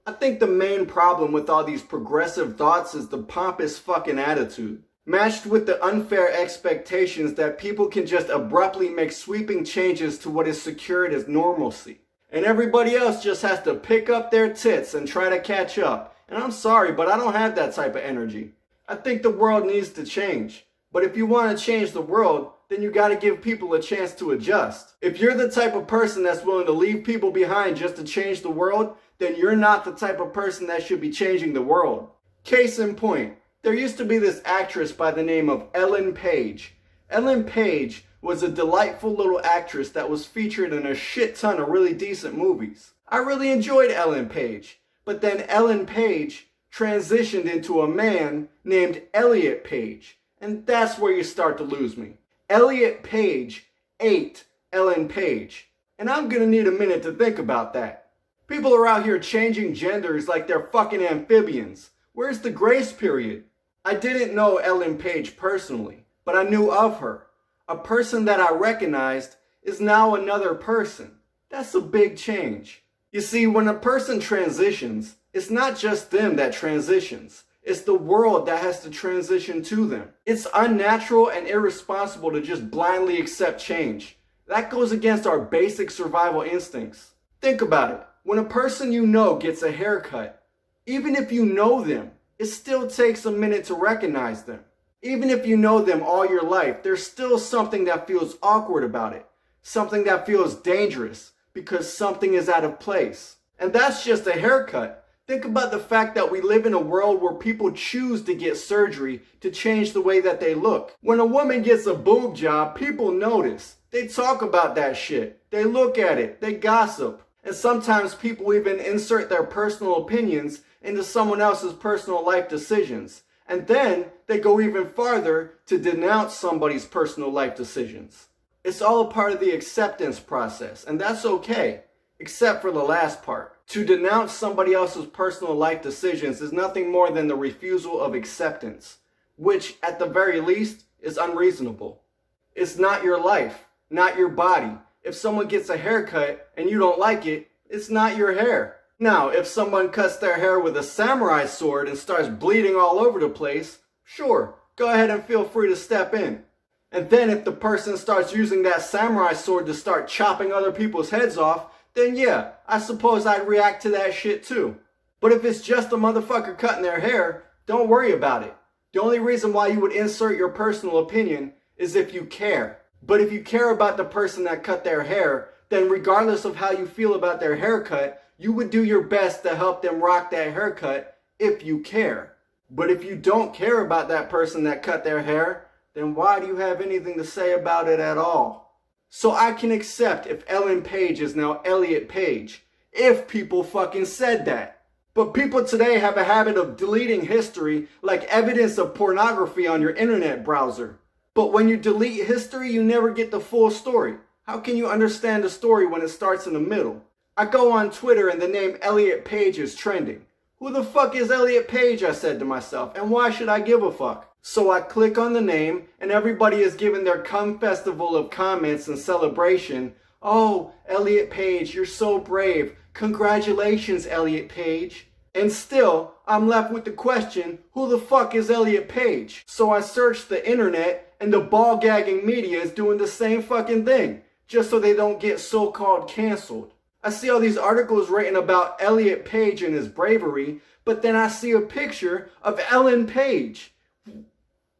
I think the main problem with all these progressive thoughts is the pompous fucking attitude, matched with the unfair expectations that people can just abruptly make sweeping changes to what is secured as normalcy. And everybody else just has to pick up their tits and try to catch up. And I'm sorry, but I don't have that type of energy. I think the world needs to change. But if you want to change the world, then you got to give people a chance to adjust. If you're the type of person that's willing to leave people behind just to change the world, then you're not the type of person that should be changing the world. Case in point, there used to be this actress by the name of Ellen Page. Ellen Page was a delightful little actress that was featured in a shit ton of really decent movies. I really enjoyed Ellen Page, but then Ellen Page transitioned into a man named Elliot Page, and that's where you start to lose me. Elliot Page ate Ellen Page, and I'm gonna need a minute to think about that. People are out here changing genders like they're fucking amphibians. Where's the grace period? I didn't know Ellen Page personally, but I knew of her. A person that I recognized is now another person. That's a big change. You see, when a person transitions, it's not just them that transitions. It's the world that has to transition to them. It's unnatural and irresponsible to just blindly accept change. That goes against our basic survival instincts. Think about it. When a person you know gets a haircut, even if you know them, it still takes a minute to recognize them. Even if you know them all your life, there's still something that feels awkward about it. Something that feels dangerous because something is out of place. And that's just a haircut. Think about the fact that we live in a world where people choose to get surgery to change the way that they look. When a woman gets a boob job, people notice. They talk about that shit. They look at it. They gossip. And sometimes people even insert their personal opinions into someone else's personal life decisions. And then they go even farther to denounce somebody's personal life decisions. It's all a part of the acceptance process, and that's okay, except for the last part. To denounce somebody else's personal life decisions is nothing more than the refusal of acceptance, which at the very least is unreasonable. It's not your life, not your body. If someone gets a haircut and you don't like it, it's not your hair. Now, if someone cuts their hair with a samurai sword and starts bleeding all over the place, sure, go ahead and feel free to step in. And then if the person starts using that samurai sword to start chopping other people's heads off, then yeah, I suppose I'd react to that shit too. But if it's just a motherfucker cutting their hair, don't worry about it. The only reason why you would insert your personal opinion is if you care. But if you care about the person that cut their hair, then regardless of how you feel about their haircut, you would do your best to help them rock that haircut if you care. But if you don't care about that person that cut their hair, then why do you have anything to say about it at all? So I can accept if Ellen Page is now Elliot Page, if people fucking said that. But people today have a habit of deleting history like evidence of pornography on your internet browser. But when you delete history, you never get the full story. How can you understand the story when it starts in the middle? I go on Twitter and the name Elliot Page is trending. Who the fuck is Elliot Page, I said to myself, and why should I give a fuck? So I click on the name and everybody is giving their cum festival of comments and celebration. Oh, Elliot Page, you're so brave. Congratulations, Elliot Page. And still, I'm left with the question, who the fuck is Elliot Page? So I searched the internet and the ball-gagging media is doing the same fucking thing, just so they don't get so-called canceled. I see all these articles written about Elliot Page and his bravery, but then I see a picture of Ellen Page.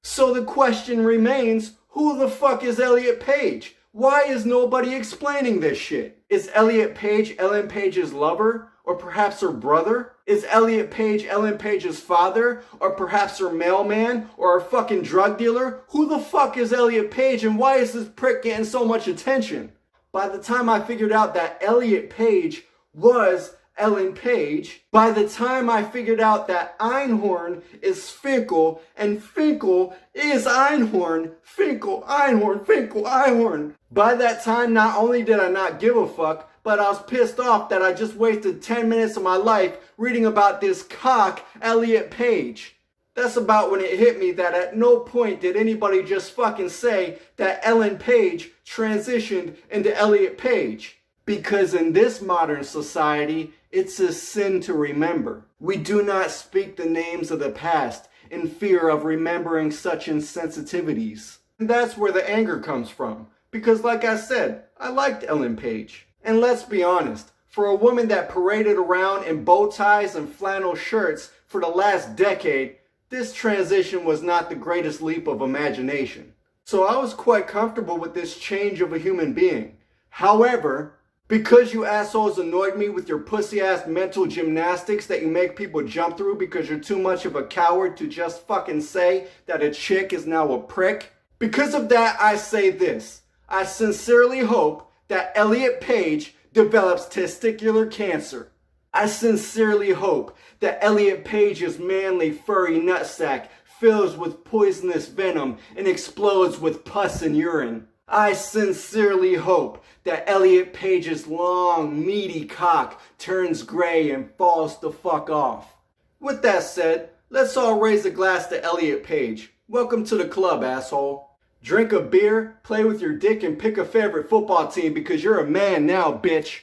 So the question remains, who the fuck is Elliot Page? Why is nobody explaining this shit? Is Elliot Page Ellen Page's lover? Or perhaps her brother? Is Elliot Page Ellen Page's father? Or perhaps her mailman? Or her fucking drug dealer? Who the fuck is Elliot Page and why is this prick getting so much attention? By the time I figured out that Elliot Page was Ellen Page, by the time I figured out that Einhorn is Finkel and Finkel is Einhorn, Finkel, Einhorn, Finkel, Einhorn. By that time, not only did I not give a fuck, but I was pissed off that I just wasted 10 minutes of my life reading about this cock, Elliot Page. That's about when it hit me that at no point did anybody just fucking say that Ellen Page transitioned into Elliot Page. Because in this modern society, It's a sin to remember. We do not speak the names of the past in fear of remembering such insensitivities. And that's where the anger comes from. Because like I said, I liked Ellen Page. And let's be honest, for a woman that paraded around in bow ties and flannel shirts for the last decade, this transition was not the greatest leap of imagination. So I was quite comfortable with this change of a human being. However, because you assholes annoyed me with your pussy-ass mental gymnastics that you make people jump through because you're too much of a coward to just fucking say that a chick is now a prick, because of that I say this. I sincerely hope that Elliot Page develops testicular cancer. I sincerely hope that Elliot Page's manly furry nutsack fills with poisonous venom and explodes with pus and urine. I sincerely hope that Elliot Page's long, meaty cock turns gray and falls the fuck off. With that said, let's all raise a glass to Elliot Page. Welcome to the club, asshole. Drink a beer, play with your dick, and pick a favorite football team because you're a man now, bitch.